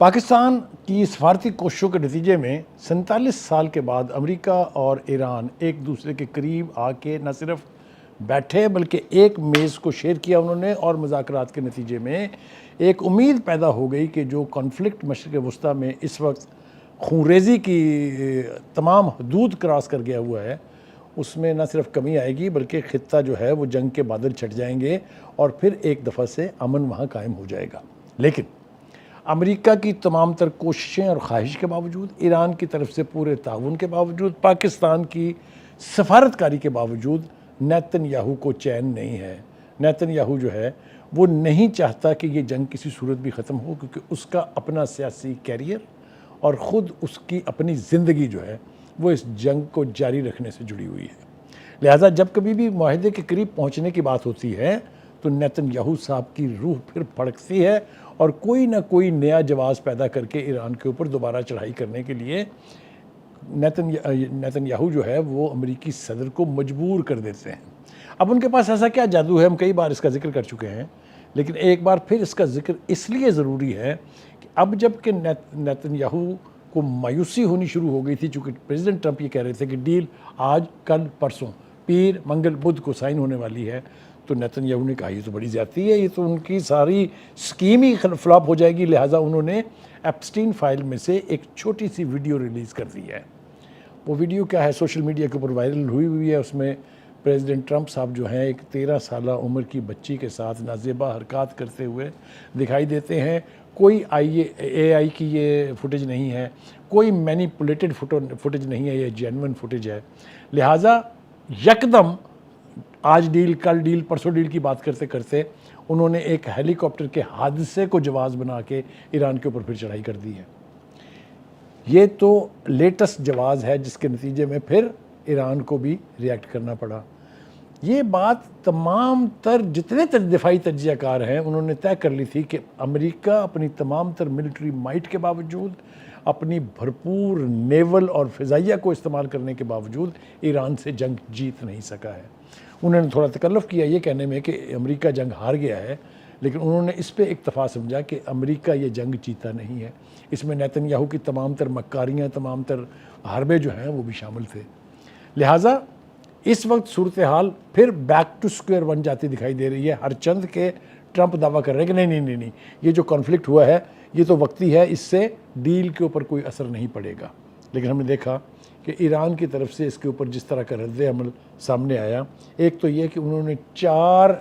پاکستان کی سفارتی کوششوں کے نتیجے میں 47 سال کے بعد امریکہ اور ایران ایک دوسرے کے قریب آ کے نہ صرف بیٹھے بلکہ ایک میز کو شیئر کیا انہوں نے، اور مذاکرات کے نتیجے میں ایک امید پیدا ہو گئی کہ جو کانفلکٹ مشرق وسطیٰ میں اس وقت خونریزی کی تمام حدود کراس کر گیا ہوا ہے، اس میں نہ صرف کمی آئے گی بلکہ خطہ جو ہے وہ جنگ کے بادل چھٹ جائیں گے اور پھر ایک دفعہ سے امن وہاں قائم ہو جائے گا۔ لیکن امریکہ کی تمام تر کوششیں اور خواہش کے باوجود، ایران کی طرف سے پورے تعاون کے باوجود، پاکستان کی سفارتکاری کے باوجود نیتن یاہو کو چین نہیں ہے۔ نیتن یاہو جو ہے وہ نہیں چاہتا کہ یہ جنگ کسی صورت بھی ختم ہو، کیونکہ اس کا اپنا سیاسی کیریئر اور خود اس کی اپنی زندگی جو ہے وہ اس جنگ کو جاری رکھنے سے جڑی ہوئی ہے۔ لہٰذا جب کبھی بھی معاہدے کے قریب پہنچنے کی بات ہوتی ہے تو نیتن یاہو صاحب کی روح پھر پھڑکتی ہے اور کوئی نہ کوئی نیا جواز پیدا کر کے ایران کے اوپر دوبارہ چڑھائی کرنے کے لیے نیتن یاہو جو ہے وہ امریکی صدر کو مجبور کر دیتے ہیں۔ اب ان کے پاس ایسا کیا جادو ہے، ہم کئی بار اس کا ذکر کر چکے ہیں، لیکن ایک بار پھر اس کا ذکر اس لیے ضروری ہے کہ اب جب کہ نیتن یاہو کو مایوسی ہونی شروع ہو گئی تھی، چونکہ پریزیڈنٹ ٹرمپ یہ کہہ رہے تھے کہ ڈیل آج کل پرسوں پیر منگل بدھ کو سائن ہونے والی ہے، تو نیتن یاہو نے کہا یہ تو بڑی زیادتی ہے، یہ تو ان کی ساری سکیم ہی فلاپ ہو جائے گی۔ لہٰذا انہوں نے ایپسٹین فائل میں سے ایک چھوٹی سی ویڈیو ریلیز کر دی ہے۔ وہ ویڈیو کیا ہے، سوشل میڈیا کے اوپر وائرل ہوئی ہے۔ اس میں پریزیڈنٹ ٹرمپ صاحب جو ہیں ایک 13 سالہ عمر کی بچی کے ساتھ نازیبا حرکات کرتے ہوئے دکھائی دیتے ہیں۔ کوئی اے آئی کی یہ فوٹیج نہیں ہے، کوئی مینیپولیٹڈ فوٹیج نہیں ہے، یہ جینون فوٹیج ہے۔ لہٰذا یکدم آج ڈیل کل ڈیل پرسوں ڈیل کی بات کرتے کرتے انہوں نے ایک ہیلی کاپٹر کے حادثے کو جواز بنا کے ایران کے اوپر پھر چڑھائی کر دی ہے۔ یہ تو لیٹسٹ جواز ہے جس کے نتیجے میں پھر ایران کو بھی ریئیکٹ کرنا پڑا۔ یہ بات تمام تر جتنے دفاعی تجزیہ کار ہیں انہوں نے طے کر لی تھی کہ امریکہ اپنی تمام تر ملٹری مائٹ کے باوجود، اپنی بھرپور نیول اور فضائیہ کو استعمال کرنے کے باوجود ایران سے جنگ جیت نہیں سکا ہے۔ انہوں نے تھوڑا تکلف کیا یہ کہنے میں کہ امریکہ جنگ ہار گیا ہے، لیکن انہوں نے اس پہ اکتفا سمجھا کہ امریکہ یہ جنگ جیتا نہیں ہے۔ اس میں نیتن یاہو کی تمام تر مکاریاں، تمام تر حربے جو ہیں وہ بھی شامل تھے۔ لہٰذا اس وقت صورتحال پھر بیک ٹو سکوئر ون جاتی دکھائی دے رہی ہے۔ ہر چند کے ٹرمپ دعویٰ کر رہے ہیں کہ نہیں، یہ جو کانفلکٹ ہوا ہے یہ تو وقتی ہے، اس سے ڈیل کے اوپر کوئی اثر نہیں پڑے گا۔ لیکن ہم نے دیکھا کہ ایران کی طرف سے اس کے اوپر جس طرح کا رد عمل سامنے آیا، ایک تو یہ کہ انہوں نے 4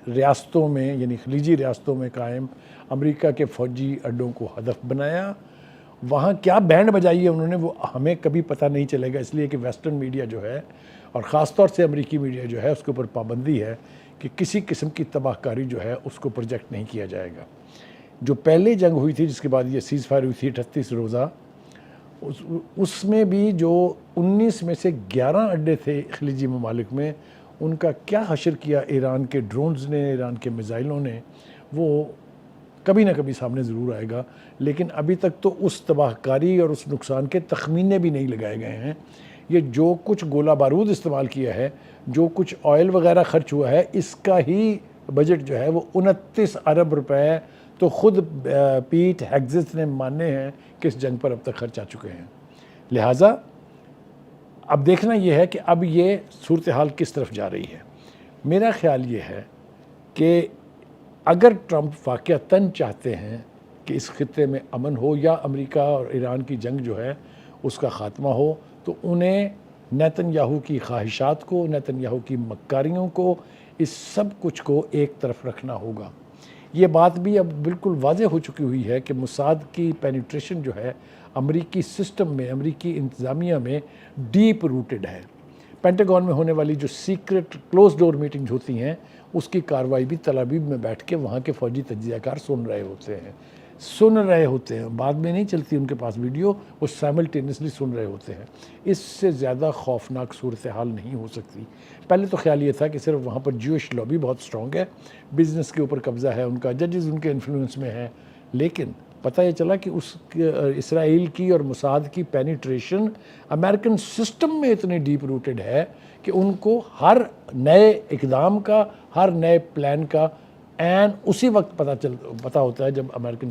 ریاستوں میں یعنی خلیجی ریاستوں میں قائم امریکہ کے فوجی اڈوں کو ہدف بنایا۔ وہاں کیا بینڈ بجائی ہے انہوں نے وہ ہمیں کبھی پتہ نہیں چلے گا، اس لیے کہ ویسٹرن میڈیا جو ہے اور خاص طور سے امریکی میڈیا جو ہے اس کے اوپر پابندی ہے کہ کسی قسم کی تباہ کاری جو ہے اس کو پروجیکٹ نہیں کیا جائے گا۔ جو پہلے جنگ ہوئی تھی جس کے بعد یہ سیز فائر ہوئی تھی 38 روزہ، اس میں بھی جو 19 میں سے 11 اڈے تھے خلیجی ممالک میں، ان کا کیا حشر کیا ایران کے ڈرونز نے، ایران کے میزائلوں نے، وہ کبھی نہ کبھی سامنے ضرور آئے گا۔ لیکن ابھی تک تو اس تباہ کاری اور اس نقصان کے تخمینے بھی نہیں لگائے گئے ہیں۔ یہ جو کچھ گولہ بارود استعمال کیا ہے، جو کچھ آئل وغیرہ خرچ ہوا ہے، اس کا ہی بجٹ جو ہے وہ 29 ارب روپے تو خود پیٹ ہیگزس نے مانے ہیں کہ اس جنگ پر اب تک خرچ آ چکے ہیں۔ لہٰذا اب دیکھنا یہ ہے کہ اب یہ صورتحال کس طرف جا رہی ہے۔ میرا خیال یہ ہے کہ اگر ٹرمپ واقعتاً چاہتے ہیں کہ اس خطے میں امن ہو یا امریکہ اور ایران کی جنگ جو ہے اس کا خاتمہ ہو، تو انہیں نیتن یاہو کی خواہشات کو، نیتن یاہو کی مکاریوں کو، اس سب کچھ کو ایک طرف رکھنا ہوگا۔ یہ بات بھی اب بالکل واضح ہو چکی ہوئی ہے کہ موساد کی پینیٹریشن جو ہے امریکی سسٹم میں، امریکی انتظامیہ میں ڈیپ روٹڈ ہے۔ پینٹاگون میں ہونے والی جو سیکرٹ کلوز ڈور میٹنگز ہوتی ہیں، اس کی کارروائی بھی تل ابیب میں بیٹھ کے وہاں کے فوجی تجزیہ کار سن رہے ہوتے ہیں، بعد میں نہیں چلتی ان کے پاس ویڈیو، وہ سائملٹینیسلی سن رہے ہوتے ہیں۔ اس سے زیادہ خوفناک صورتحال نہیں ہو سکتی۔ پہلے تو خیال یہ تھا کہ صرف وہاں پر جوئش لابی بہت سٹرونگ ہے، بزنس کے اوپر قبضہ ہے ان کا، ججز ان کے انفلوئنس میں ہیں، لیکن پتہ یہ چلا کہ اسرائیل کی اور موساد کی پینیٹریشن امریکن سسٹم میں اتنی ڈیپ روٹڈ ہے کہ ان کو ہر نئے اقدام کا، ہر نئے پلان کا اسی وقت پتہ ہوتا ہے جب امریکن